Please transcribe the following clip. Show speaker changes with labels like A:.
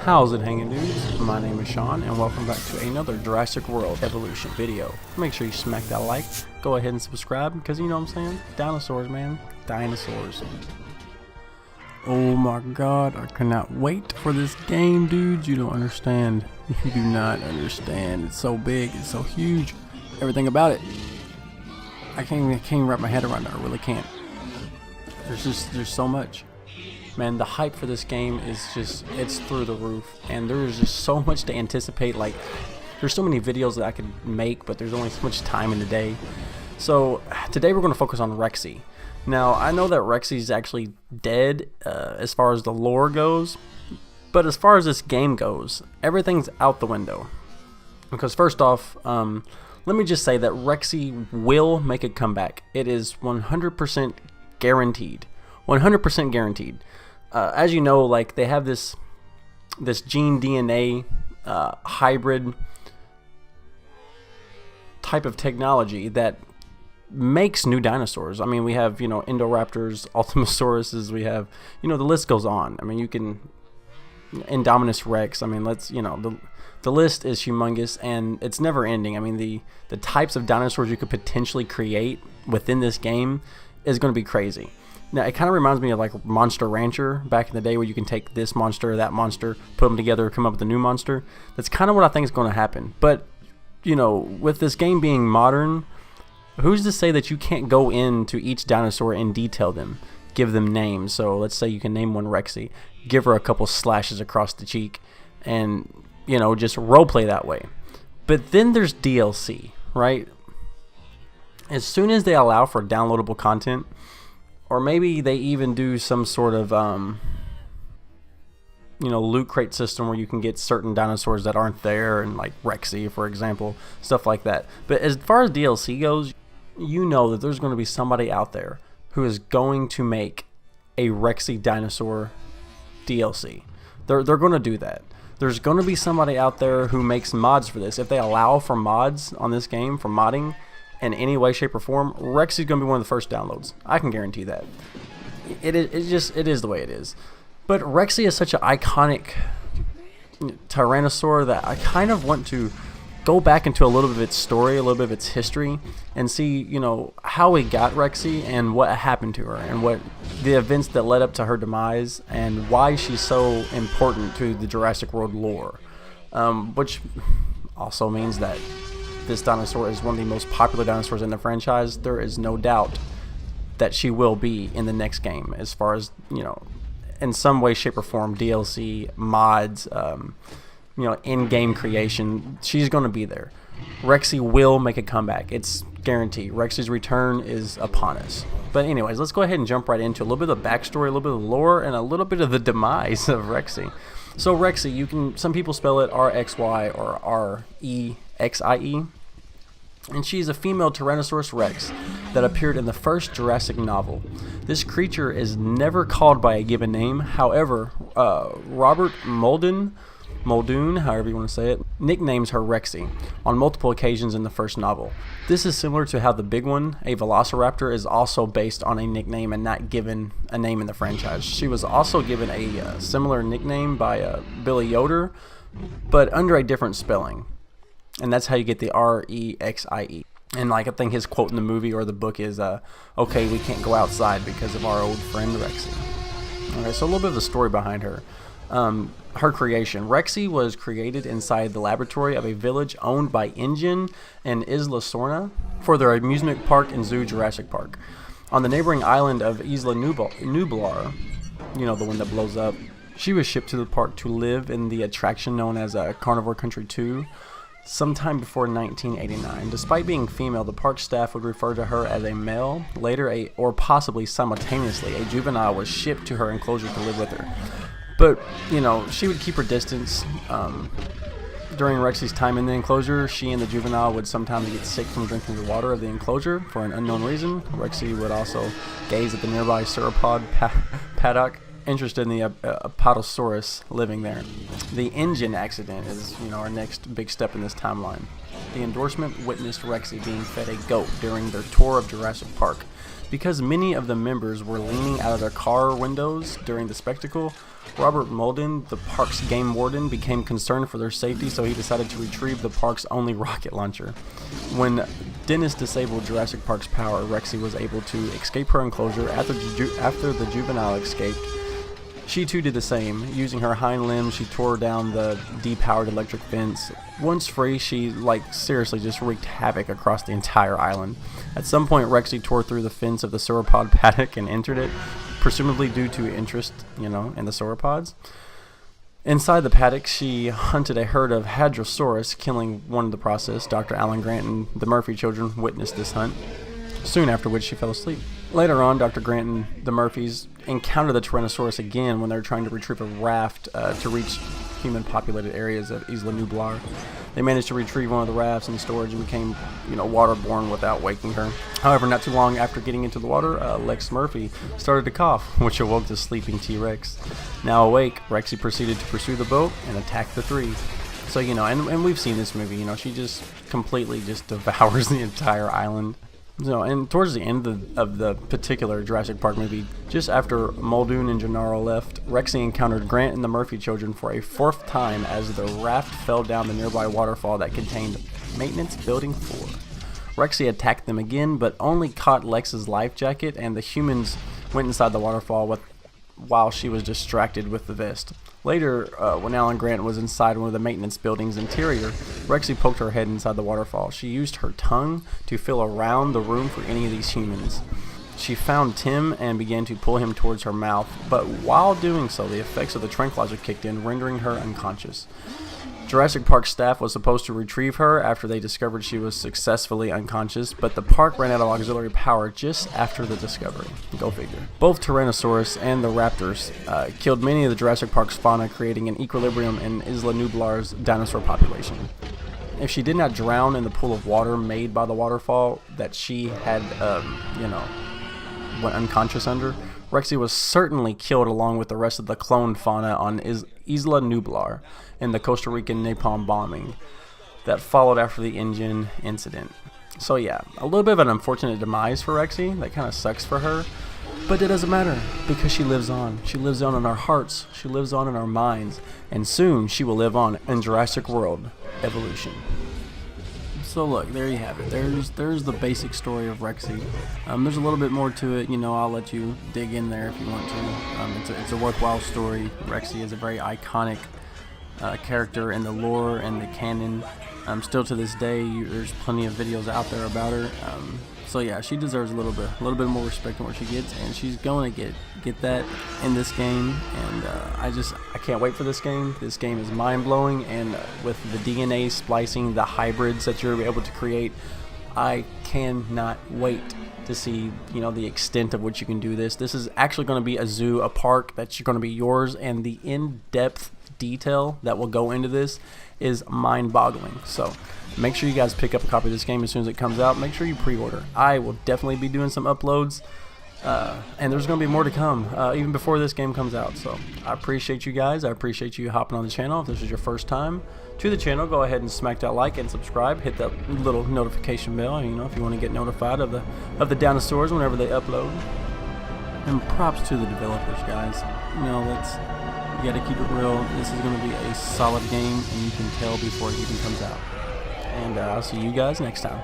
A: How's it hanging, dudes? My name is Sean, and welcome back to another Jurassic World Evolution video. Make sure you smack that like, go ahead and subscribe, because you know what I'm saying? Dinosaurs, man. Dinosaurs. Oh my god, I cannot wait for this game, dudes. You don't understand. You do not understand. It's so big, it's so huge. Everything about it. I can't even wrap my head around it. I really can't. There's so much. Man, the hype for this game is it's through the roof, and there's just so much to anticipate. Like, there's so many videos that I could make, but there's only so much time in the day. So today we're going to focus on Rexy. Now, I know that Rexy is actually dead as far as the lore goes, but as far as this game goes, everything's out the window. Because first off, let me just say that Rexy will make a comeback. It is 100% guaranteed. 100% guaranteed. As you know, like, they have this gene DNA hybrid type of technology that makes new dinosaurs. I mean, we have, you know, Indoraptors, Ultimosauruses, we have, you know, the list goes on. I mean, you can Indominus Rex. I mean, the list is humongous, and it's never ending. I mean, the types of dinosaurs you could potentially create within this game is going to be crazy. Now, it kind of reminds me of like Monster Rancher back in the day, where you can take this monster or that monster, put them together, come up with a new monster. That's kind of what I think is going to happen. But, you know, with this game being modern, who's to say that you can't go into each dinosaur and detail them, give them names? So let's say you can name one Rexy, give her a couple slashes across the cheek, and, you know, just roleplay that way. But then there's DLC, right? As soon as they allow for downloadable content, or maybe they even do some sort of, you know, loot crate system where you can get certain dinosaurs that aren't there, and like Rexy, for example, stuff like that. But as far as DLC goes, you know that there's going to be somebody out there who is going to make a Rexy dinosaur DLC. They're going to do that. There's going to be somebody out there who makes mods for this. If they allow for mods on this game, for modding, in any way, shape, or form, Rexy is going to be one of the first downloads. I can guarantee that. It is the way it is. But Rexy is such an iconic Tyrannosaur that I kind of want to go back into a little bit of its story, a little bit of its history, and see, you know, how we got Rexy and what happened to her, and what the events that led up to her demise, and why she's so important to the Jurassic World lore. Which also means that this dinosaur is one of the most popular dinosaurs in the franchise. There is no doubt that she will be in the next game, as far as, you know, in some way, shape, or form, DLC, mods, you know, in-game creation. She's going to be there. Rexy will make a comeback. It's guaranteed. Rexy's return is upon us. But anyways, let's go ahead and jump right into a little bit of the backstory, a little bit of the lore, and a little bit of the demise of Rexy. So Rexy, you can, some people spell it R-X-Y or R-E-X-I-E. And she's a female Tyrannosaurus Rex that appeared in the first Jurassic novel. This creature is never called by a given name. However, Robert Muldoon, however you want to say it, nicknames her Rexy on multiple occasions in the first novel. This is similar to how the big one, a Velociraptor, is also based on a nickname and not given a name in the franchise. She was also given a similar nickname by Billy Yoder, but under a different spelling. And that's how you get the R-E-X-I-E. And like, I think his quote in the movie or the book is, okay, we can't go outside because of our old friend Rexy. Okay, so a little bit of the story behind her. Her creation. Rexy was created inside the laboratory of a village owned by InGen and Isla Sorna for their amusement park and zoo, Jurassic Park. On the neighboring island of Isla Nublar, you know, the one that blows up, she was shipped to the park to live in the attraction known as Carnivore Country 2. Sometime before 1989. Despite being female, the park staff would refer to her as a male. Later, or possibly simultaneously, a juvenile was shipped to her enclosure to live with her. But, you know, she would keep her distance. During Rexy's time in the enclosure, she and the juvenile would sometimes get sick from drinking the water of the enclosure for an unknown reason. Rexy would also gaze at the nearby sauropod paddock, interested in the Apatosaurus living there. The InGen accident is, you know, our next big step in this timeline. The endorsement witnessed Rexy being fed a goat during their tour of Jurassic Park. Because many of the members were leaning out of their car windows during the spectacle, Robert Mulden, the park's game warden, became concerned for their safety, so he decided to retrieve the park's only rocket launcher. When Dennis disabled Jurassic Park's power, Rexy was able to escape her enclosure after the juvenile escaped. She too did the same. Using her hind limbs, she tore down the depowered electric fence. Once free, she seriously just wreaked havoc across the entire island. At some point, Rexy tore through the fence of the sauropod paddock and entered it, presumably due to interest, in the sauropods. Inside the paddock, she hunted a herd of Hadrosaurus, killing one in the process. Dr. Alan Grant and the Murphy children witnessed this hunt, soon after which she fell asleep. Later on, Dr. Grant and the Murphys encountered the Tyrannosaurus again when they were trying to retrieve a raft to reach human-populated areas of Isla Nublar. They managed to retrieve one of the rafts in storage and became, waterborne without waking her. However, not too long after getting into the water, Lex Murphy started to cough, which awoke the sleeping T-Rex. Now awake, Rexy proceeded to pursue the boat and attack the three. So, and we've seen this movie, she just completely just devours the entire island. So, and towards the end of the particular Jurassic Park movie, just after Muldoon and Gennaro left, Rexy encountered Grant and the Murphy children for a fourth time as the raft fell down the nearby waterfall that contained Maintenance Building 4. Rexy attacked them again, but only caught Lex's life jacket, and the humans went inside the waterfall while she was distracted with the vest. Later, when Alan Grant was inside one of the maintenance building's interior, Rexy poked her head inside the waterfall. She used her tongue to feel around the room for any of these humans. She found Tim and began to pull him towards her mouth, but while doing so, the effects of the tranquilizer kicked in, rendering her unconscious. Jurassic Park staff was supposed to retrieve her after they discovered she was successfully unconscious, but the park ran out of auxiliary power just after the discovery. Go figure. Both Tyrannosaurus and the raptors killed many of the Jurassic Park's fauna, creating an equilibrium in Isla Nublar's dinosaur population. If she did not drown in the pool of water made by the waterfall that she had, went unconscious under, Rexy was certainly killed along with the rest of the cloned fauna on Isla Nublar in the Costa Rican napalm bombing that followed after the engine incident. So yeah, a little bit of an unfortunate demise for Rexy. That kind of sucks for her, but it doesn't matter because she lives on. She lives on in our hearts, she lives on in our minds, and soon she will live on in Jurassic World Evolution. So look, there you have it. There's the basic story of Rexy. There's a little bit more to it. I'll let you dig in there if you want to. It's a worthwhile story. Rexy is a very iconic character in the lore and the canon. Still to this day, there's plenty of videos out there about her. So yeah, she deserves a little bit more respect than what she gets, and she's going to get that in this game. And I can't wait for this game. This game is mind-blowing, and with the DNA splicing, the hybrids that you're able to create, I cannot wait to see the extent of which you can do this. This is actually going to be a zoo, a park that's going to be yours, and the in-depth detail that will go into this is mind-boggling. So make sure you guys pick up a copy of this game as soon as it comes out. Make sure you pre-order. I will definitely be doing some uploads, and there's going to be more to come even before this game comes out. So I appreciate you guys. I appreciate you hopping on the channel. If this is your first time to the channel, go ahead and smack that like and subscribe. Hit that little notification bell, if you want to get notified of the dinosaurs whenever they upload. And props to the developers, guys. You gotta keep it real. This is gonna be a solid game, and you can tell before it even comes out. And I'll see you guys next time.